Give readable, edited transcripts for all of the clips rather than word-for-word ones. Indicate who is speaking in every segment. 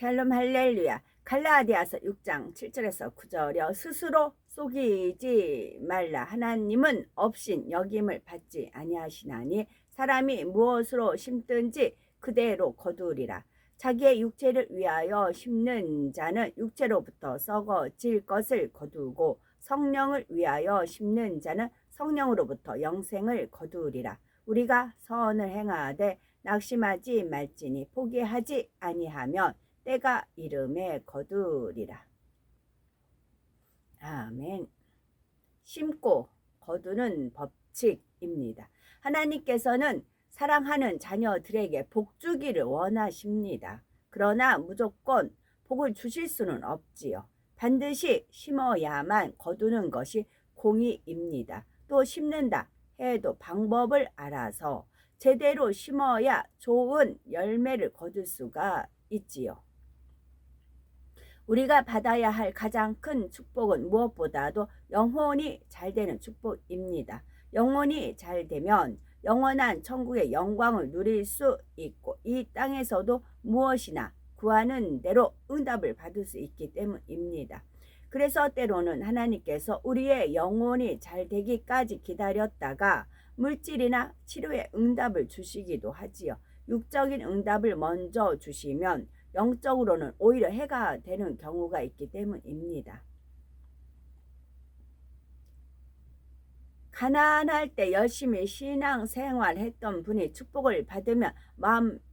Speaker 1: 샬롬 할렐루야. 갈라디아서 6장 7절에서 9절이요. 스스로 속이지 말라. 하나님은 없인 여김을 받지 아니하시나니 사람이 무엇으로 심든지 그대로 거두리라. 자기의 육체를 위하여 심는 자는 육체로부터 썩어질 것을 거두고 성령을 위하여 심는 자는 성령으로부터 영생을 거두리라. 우리가 선을 행하되 낙심하지 말지니 포기하지 아니하면 때가 이름에 거두리라. 아멘. 심고 거두는 법칙입니다. 하나님께서는 사랑하는 자녀들에게 복 주기를 원하십니다. 그러나 무조건 복을 주실 수는 없지요. 반드시 심어야만 거두는 것이 공의입니다. 또 심는다 해도 방법을 알아서 제대로 심어야 좋은 열매를 거둘 수가 있지요. 우리가 받아야 할 가장 큰 축복은 무엇보다도 영혼이 잘 되는 축복입니다. 영혼이 잘 되면 영원한 천국의 영광을 누릴 수 있고 이 땅에서도 무엇이나 구하는 대로 응답을 받을 수 있기 때문입니다. 그래서 때로는 하나님께서 우리의 영혼이 잘 되기까지 기다렸다가 물질이나 치료의 응답을 주시기도 하지요. 육적인 응답을 먼저 주시면 영적으로는 오히려 해가 되는 경우가 있기 때문입니다. 가난할 때 열심히 신앙생활 했던 분이 축복을 받으면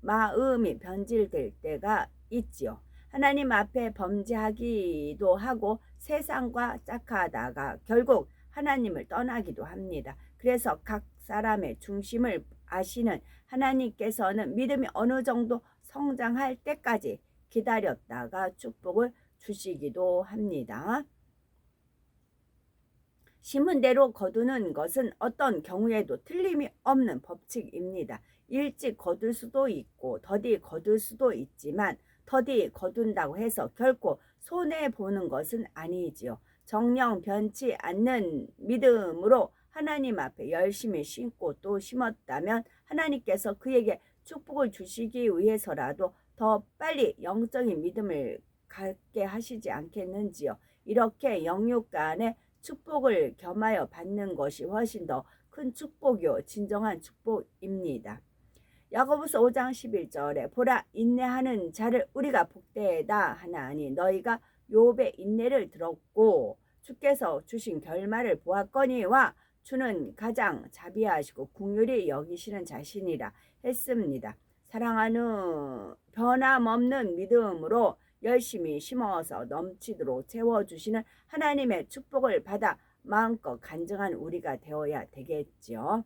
Speaker 1: 마음이 변질될 때가 있지요. 하나님 앞에 범죄하기도 하고 세상과 짝하다가 결국 하나님을 떠나기도 합니다. 그래서 각 사람의 중심을 아시는 하나님께서는 믿음이 어느 정도 성장할 때까지 기다렸다가 축복을 주시기도 합니다. 심은 대로 거두는 것은 어떤 경우에도 틀림이 없는 법칙입니다. 일찍 거둘 수도 있고 더디 거둘 수도 있지만 더디 거둔다고 해서 결코 손해보는 것은 아니지요. 정령 변치 않는 믿음으로 하나님 앞에 열심히 심고 또 심었다면 하나님께서 그에게 축복을 주시기 위해서라도 더 빨리 영적인 믿음을 갖게 하시지 않겠는지요. 이렇게 영육 간에 축복을 겸하여 받는 것이 훨씬 더 큰 축복이요 진정한 축복입니다. 야고보서 5장 11절에 보라 인내하는 자를 우리가 복되다 하나니 너희가 욥의 인내를 들었고 주께서 주신 결말을 보았거니와 주는 가장 자비하시고 긍휼히 여기시는 자신이라 했습니다. 사랑하는 변함없는 믿음으로 열심히 심어서 넘치도록 채워주시는 하나님의 축복을 받아 마음껏 간증한 우리가 되어야 되겠죠.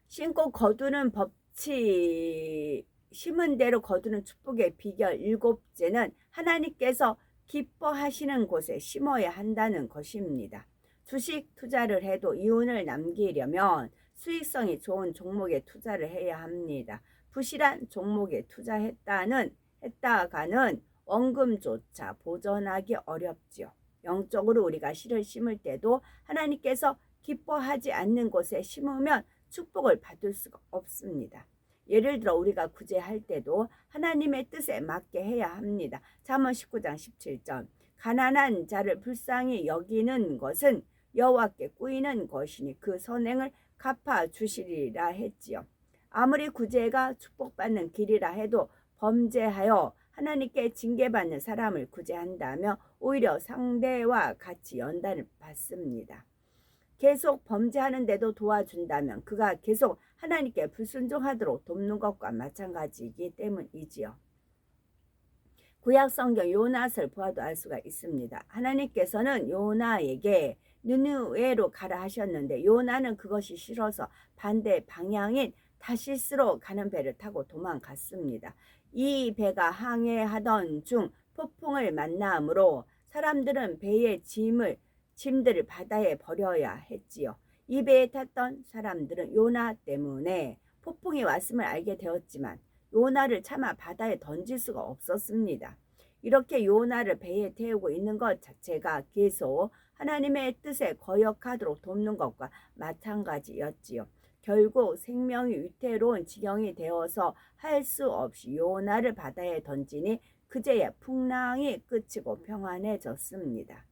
Speaker 1: 심고 거두는 법칙, 심은 대로 거두는 축복의 비결 7제는 하나님께서 기뻐하시는 곳에 심어야 한다는 것입니다. 주식 투자를 해도 이윤을 남기려면 수익성이 좋은 종목에 투자를 해야 합니다. 부실한 종목에 투자했다가는 원금조차 보전하기 어렵지요. 영적으로 우리가 씨를 심을 때도 하나님께서 기뻐하지 않는 곳에 심으면 축복을 받을 수가 없습니다. 예를 들어 우리가 구제할 때도 하나님의 뜻에 맞게 해야 합니다. 잠언 19장 17절 가난한 자를 불쌍히 여기는 것은 여호와께 꾸이는 것이니 그 선행을 갚아주시리라 했지요. 아무리 구제가 축복받는 길이라 해도 범죄하여 하나님께 징계받는 사람을 구제한다면 오히려 상대와 같이 연단을 받습니다. 계속 범죄하는데도 도와준다면 그가 계속 하나님께 불순종하도록 돕는 것과 마찬가지이기 때문이지요. 구약 성경 요낫을 보아도 알 수가 있습니다. 하나님께서는 요나에게 느느웨로 가라 하셨는데 요나는 그것이 싫어서 반대 방향인 다시스로 가는 배를 타고 도망갔습니다. 이 배가 항해하던 중 폭풍을 만나므로 사람들은 배의 짐들을 바다에 버려야 했지요. 이 배에 탔던 사람들은 요나 때문에 폭풍이 왔음을 알게 되었지만 요나를 차마 바다에 던질 수가 없었습니다. 이렇게 요나를 배에 태우고 있는 것 자체가 계속 하나님의 뜻에 거역하도록 돕는 것과 마찬가지였지요. 결국 생명이 위태로운 지경이 되어서 할 수 없이 요나를 바다에 던지니 그제야 풍랑이 그치고 평안해졌습니다.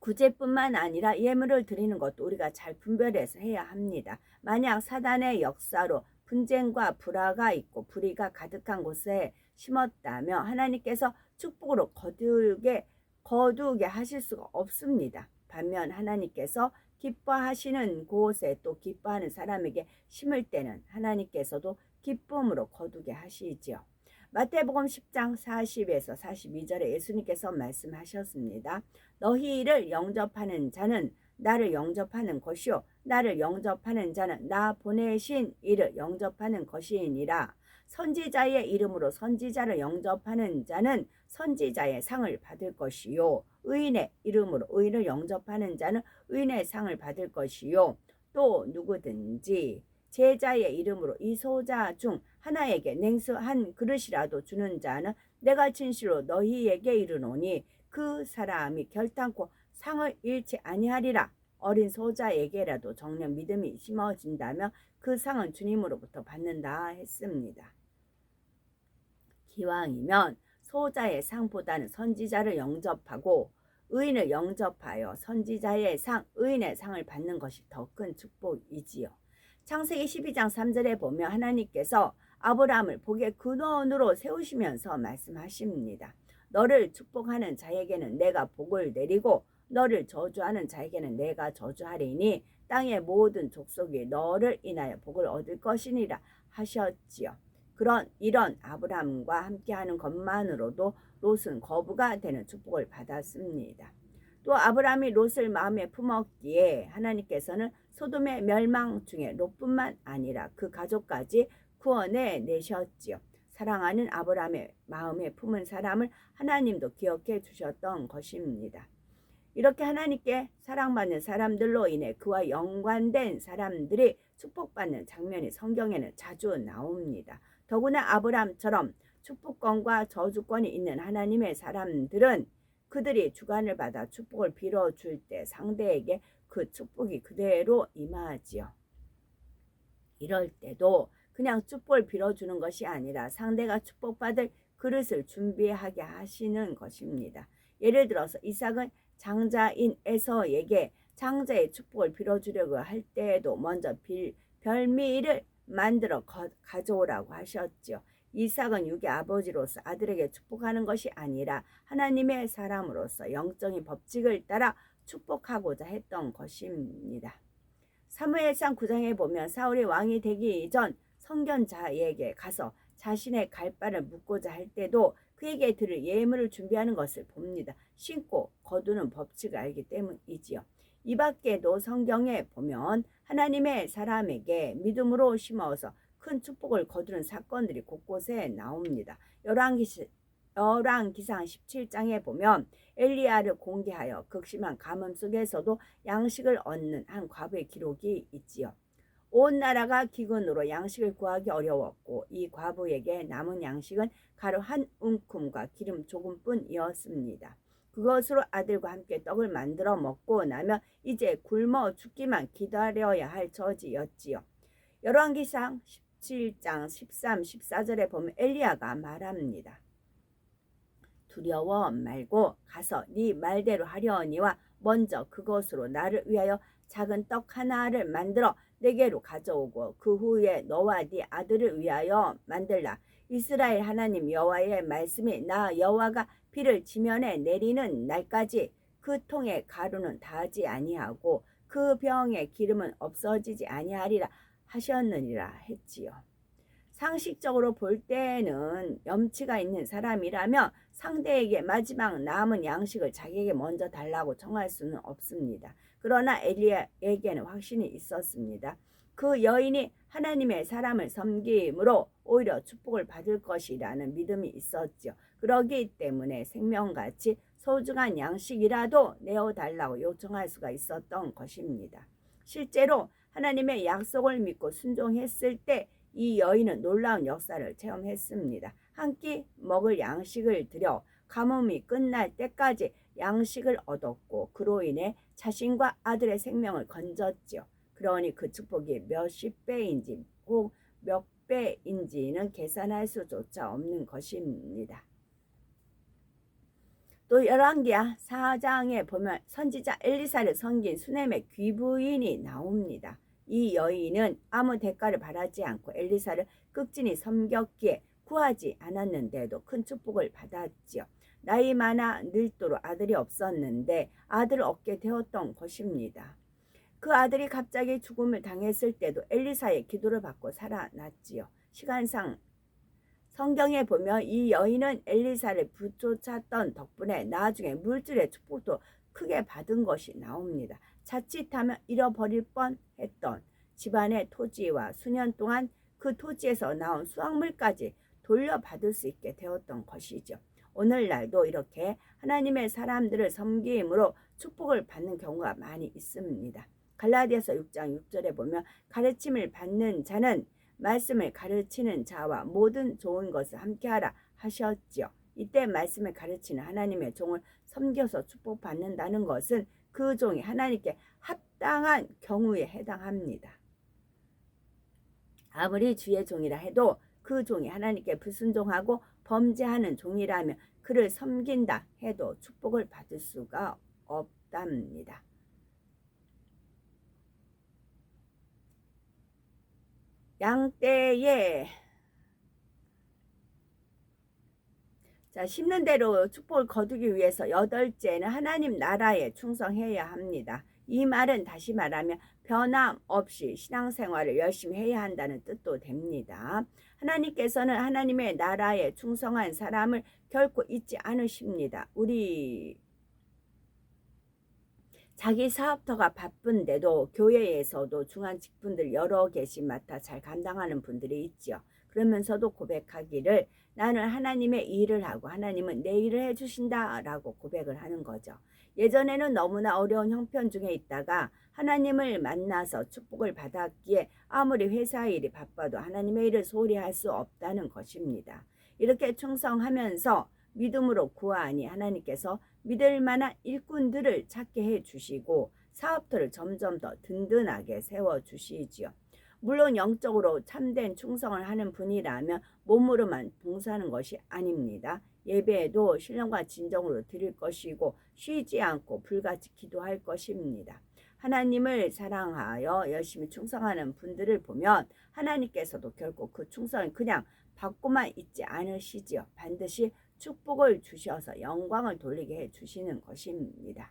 Speaker 1: 구제뿐만 아니라 예물을 드리는 것도 우리가 잘 분별해서 해야 합니다. 만약 사단의 역사로 분쟁과 불화가 있고 불의가 가득한 곳에 심었다면 하나님께서 축복으로 거두게 하실 수가 없습니다. 반면 하나님께서 기뻐하시는 곳에 또 기뻐하는 사람에게 심을 때는 하나님께서도 기쁨으로 거두게 하시지요. 마태복음 10장 40에서 42절에 예수님께서 말씀하셨습니다. 너희를 영접하는 자는 나를 영접하는 것이요 나를 영접하는 자는 나 보내신 이를 영접하는 것이니라. 선지자의 이름으로 선지자를 영접하는 자는 선지자의 상을 받을 것이요 의인의 이름으로 의인을 영접하는 자는 의인의 상을 받을 것이요 또 누구든지 제자의 이름으로 이 소자 중 하나에게 냉수 한 그릇이라도 주는 자는 내가 진실로 너희에게 이르노니 그 사람이 결단코 상을 잃지 아니하리라. 어린 소자에게라도 정녕 믿음이 심어진다면 그 상은 주님으로부터 받는다 했습니다. 기왕이면 소자의 상보다는 선지자를 영접하고 의인을 영접하여 선지자의 상, 의인의 상을 받는 것이 더 큰 축복이지요. 창세기 12장 3절에 보면 하나님께서 아브라함을 복의 근원으로 세우시면서 말씀하십니다. 너를 축복하는 자에게는 내가 복을 내리고 너를 저주하는 자에게는 내가 저주하리니 땅의 모든 족속이 너를 인하여 복을 얻을 것이니라 하셨지요. 이런 아브라함과 함께하는 것만으로도 롯은 거부가 되는 축복을 받았습니다. 또 아브라함이 롯을 마음에 품었기에 하나님께서는 소돔의 멸망 중에 롯뿐만 아니라 그 가족까지 구원해 내셨지요. 사랑하는 아브라함의 마음에 품은 사람을 하나님도 기억해 주셨던 것입니다. 이렇게 하나님께 사랑받는 사람들로 인해 그와 연관된 사람들이 축복받는 장면이 성경에는 자주 나옵니다. 더구나 아브라함처럼 축복권과 저주권이 있는 하나님의 사람들은 그들이 주관을 받아 축복을 빌어줄 때 상대에게 그 축복이 그대로 임하지요. 이럴 때도 그냥 축복을 빌어주는 것이 아니라 상대가 축복받을 그릇을 준비하게 하시는 것입니다. 예를 들어서 이삭은 장자인 에서에게 장자의 축복을 빌어주려고 할 때에도 먼저 별미를 만들어 가져오라고 하셨죠. 이삭은 육의 아버지로서 아들에게 축복하는 것이 아니라 하나님의 사람으로서 영적인 법칙을 따라 축복하고자 했던 것입니다. 사무엘상 9장에 보면 사울이 왕이 되기 전 선견자에게 가서 자신의 갈 바를 묻고자 할 때도 그에게 드릴 예물을 준비하는 것을 봅니다. 신고 거두는 법칙을 알기 때문이지요. 이 밖에도 성경에 보면 하나님의 사람에게 믿음으로 심어서 큰 축복을 거두는 사건들이 곳곳에 나옵니다. 열왕기상 17장에 보면 엘리야를 공개하여 극심한 가뭄 속에서도 양식을 얻는 한 과부의 기록이 있지요. 온 나라가 기근으로 양식을 구하기 어려웠고 이 과부에게 남은 양식은 가루 한 움큼과 기름 조금뿐이었습니다. 그것으로 아들과 함께 떡을 만들어 먹고 나면 이제 굶어 죽기만 기다려야 할 처지였지요. 열왕기상 17장 13, 14절에 보면 엘리야가 말합니다. 두려워 말고 가서 네 말대로 하려니와 먼저 그것으로 나를 위하여 작은 떡 하나를 만들어 내게로 가져오고 그 후에 너와 네 아들을 위하여 만들라. 이스라엘 하나님 여호와의 말씀이 나 여호와가 비를 지면에 내리는 날까지 그 통의 가루는 다하지 아니하고 그 병의 기름은 없어지지 아니하리라 하셨느니라 했지요. 상식적으로 볼 때는 염치가 있는 사람이라면 상대에게 마지막 남은 양식을 자기에게 먼저 달라고 청할 수는 없습니다. 그러나 엘리야에게는 확신이 있었습니다. 그 여인이 하나님의 사람을 섬김으로 오히려 축복을 받을 것이라는 믿음이 있었죠. 그러기 때문에 생명같이 소중한 양식이라도 내어달라고 요청할 수가 있었던 것입니다. 실제로 하나님의 약속을 믿고 순종했을 때 이 여인은 놀라운 역사를 체험했습니다. 한 끼 먹을 양식을 들여 가뭄이 끝날 때까지 양식을 얻었고 그로 인해 자신과 아들의 생명을 건졌지요. 그러니 그 축복이 몇십 배인지 혹 몇 배인지는 계산할 수조차 없는 것입니다. 또 열왕기하 4장에 보면 선지자 엘리사를 섬긴 수넴의 귀부인이 나옵니다. 이 여인은 아무 대가를 바라지 않고 엘리사를 극진히 섬겼기에 구하지 않았는데도 큰 축복을 받았지요. 나이 많아 늙도록 아들이 없었는데 아들을 얻게 되었던 것입니다. 그 아들이 갑자기 죽음을 당했을 때도 엘리사의 기도를 받고 살아났지요. 시간상 성경에 보면 이 여인은 엘리사를 붙쫓았던 덕분에 나중에 물질의 축복도 크게 받은 것이 나옵니다. 자칫하면 잃어버릴 뻔했던 집안의 토지와 수년 동안 그 토지에서 나온 수확물까지 돌려받을 수 있게 되었던 것이죠. 오늘날도 이렇게 하나님의 사람들을 섬김으로 축복을 받는 경우가 많이 있습니다. 갈라디아서 6장 6절에 보면 가르침을 받는 자는 말씀을 가르치는 자와 모든 좋은 것을 함께하라 하셨지요. 이때 말씀을 가르치는 하나님의 종을 섬겨서 축복받는다는 것은 그 종이 하나님께 합당한 경우에 해당합니다. 아무리 주의 종이라 해도 그 종이 하나님께 불순종하고 범죄하는 종이라면 그를 섬긴다 해도 축복을 받을 수가 없답니다. 양떼에 심는 대로 축복을 거두기 위해서 8째는 하나님 나라에 충성해야 합니다. 이 말은 다시 말하면 변함없이 신앙생활을 열심히 해야 한다는 뜻도 됩니다. 하나님께서는 하나님의 나라에 충성한 사람을 결코 잊지 않으십니다. 자기 사업터가 바쁜데도 교회에서도 중한 직분들 여러 개씩 맡아 잘 감당하는 분들이 있죠. 그러면서도 고백하기를 나는 하나님의 일을 하고 하나님은 내 일을 해주신다 라고 고백을 하는 거죠. 예전에는 너무나 어려운 형편 중에 있다가 하나님을 만나서 축복을 받았기에 아무리 회사 일이 바빠도 하나님의 일을 소홀히 할 수 없다는 것입니다. 이렇게 충성하면서 믿음으로 구하니 하나님께서 믿을 만한 일꾼들을 찾게 해주시고 사업터를 점점 더 든든하게 세워주시지요. 물론 영적으로 참된 충성을 하는 분이라면 몸으로만 봉사하는 것이 아닙니다. 예배에도 신령과 진정으로 드릴 것이고 쉬지 않고 불같이 기도할 것입니다. 하나님을 사랑하여 열심히 충성하는 분들을 보면 하나님께서도 결코 그 충성을 그냥 받고만 있지 않으시지요. 반드시 축복을 주셔서 영광을 돌리게 해주시는 것입니다.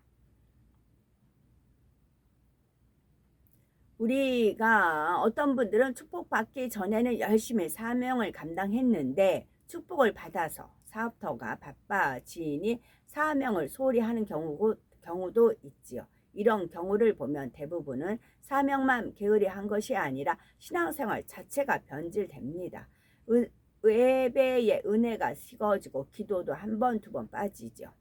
Speaker 1: 우리가 어떤 분들은 축복받기 전에는 열심히 사명을 감당했는데 축복을 받아서 사업터가 바빠지니 사명을 소홀히 하는 경우도 있지요. 이런 경우를 보면 대부분은 사명만 게으리 한 것이 아니라 신앙생활 자체가 변질됩니다. 예배의 은혜가 식어지고 기도도 한 번, 두 번 빠지죠.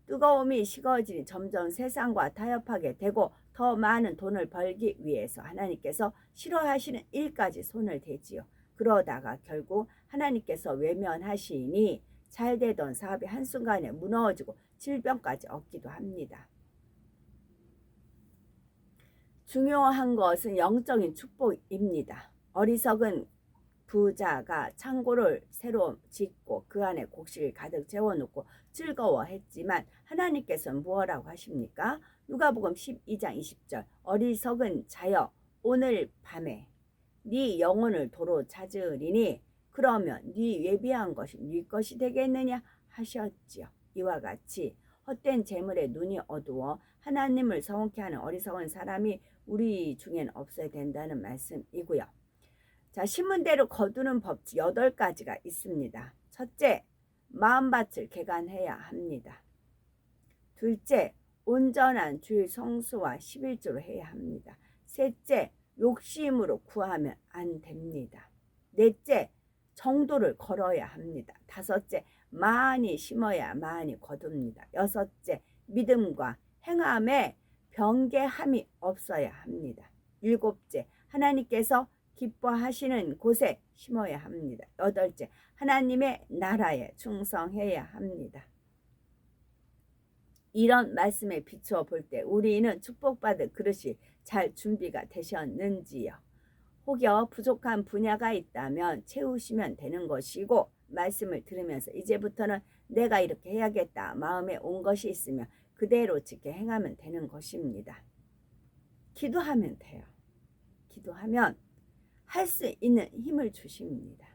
Speaker 1: 뜨거움이 식어지니 점점 세상과 타협하게 되고 더 많은 돈을 벌기 위해서 하나님께서 싫어하시는 일까지 손을 대지요. 그러다가 결국 하나님께서 외면하시니 잘되던 사업이 한순간에 무너지고 질병까지 얻기도 합니다. 중요한 것은 영적인 축복입니다. 어리석은 부자가 창고를 새로 짓고 그 안에 곡식을 가득 채워놓고 즐거워했지만 하나님께서는 무엇라고 하십니까? 누가복음 12장 20절 어리석은 자여 오늘 밤에 네 영혼을 도로 찾으리니 그러면 네 예비한 것이 네 것이 되겠느냐 하셨지요. 이와 같이 헛된 재물에 눈이 어두워 하나님을 성혹해 하는 어리석은 사람이 우리 중에는 없어야 된다는 말씀이고요. 신문대로 거두는 법칙 8가지가 있습니다. 첫째, 마음밭을 개간해야 합니다. 둘째, 온전한 주일 성수와 11조로 해야 합니다. 셋째, 욕심으로 구하면 안 됩니다. 넷째, 정도를 걸어야 합니다. 다섯째, 많이 심어야 많이 거둡니다. 여섯째, 믿음과 행함에 변개함이 없어야 합니다. 일곱째, 하나님께서 기뻐하시는 곳에 심어야 합니다. 여덟째, 하나님의 나라에 충성해야 합니다. 이런 말씀에 비추어 볼 때 우리는 축복받을 그릇이 잘 준비가 되셨는지요? 혹여 부족한 분야가 있다면 채우시면 되는 것이고, 말씀을 들으면서 이제부터는 내가 이렇게 해야겠다 마음에 온 것이 있으면 그대로 지켜 행하면 되는 것입니다. 기도하면 돼요. 기도하면 할 수 있는 힘을 주십니다.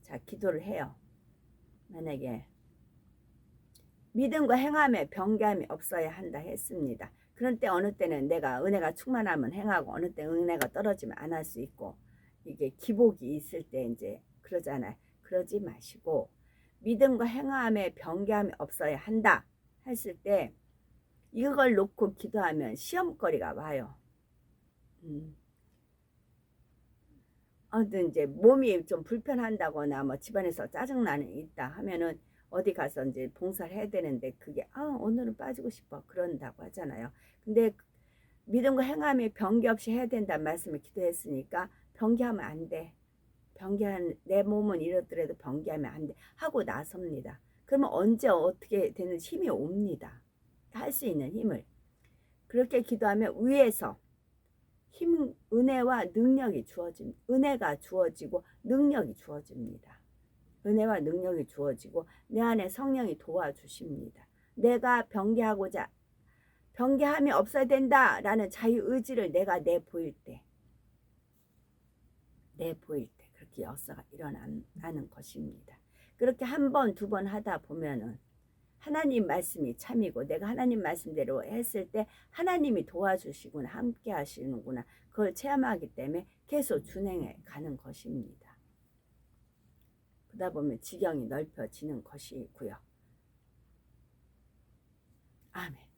Speaker 1: 자, 기도를 해요. 만약에 믿음과 행함에 변개함이 없어야 한다 했습니다. 그런 때 어느 때는 내가 은혜가 충만하면 행하고 어느 때 은혜가 떨어지면 안 할 수 있고, 이게 기복이 있을 때 이제 그러잖아요. 그러지 마시고 믿음과 행함에 변개함이 없어야 한다 했을 때 이걸 놓고 기도하면 시험거리가 와요. 아무튼 이제 몸이 좀 불편한다거나 뭐 집안에서 짜증나는 있다 하면은 어디 가서 이제 봉사를 해야 되는데 그게 오늘은 빠지고 싶어 그런다고 하잖아요. 근데 믿음과 행함이 변개 없이 해야 된다는 말씀을 기도했으니까 변개하면 안 돼. 내 몸은 이렇더라도 변개하면 안 돼 하고 나섭니다. 그러면 언제 어떻게 되는 힘이 옵니다. 할 수 있는 힘을. 그렇게 기도하면 위에서 은혜와 능력이 은혜가 주어지고 능력이 주어집니다. 은혜와 능력이 주어지고 내 안에 성령이 도와주십니다. 내가 변개함이 없어야 된다라는 자유의지를 내가 내보일 때 그렇게 역사가 일어나는 것입니다. 그렇게 한 번, 두 번 하다 보면은 하나님 말씀이 참이고 내가 하나님 말씀대로 했을 때 하나님이 도와주시구나, 함께 하시는구나, 그걸 체험하기 때문에 계속 준행해 가는 것입니다. 그러다 보면 지경이 넓혀지는 것이고요. 아멘.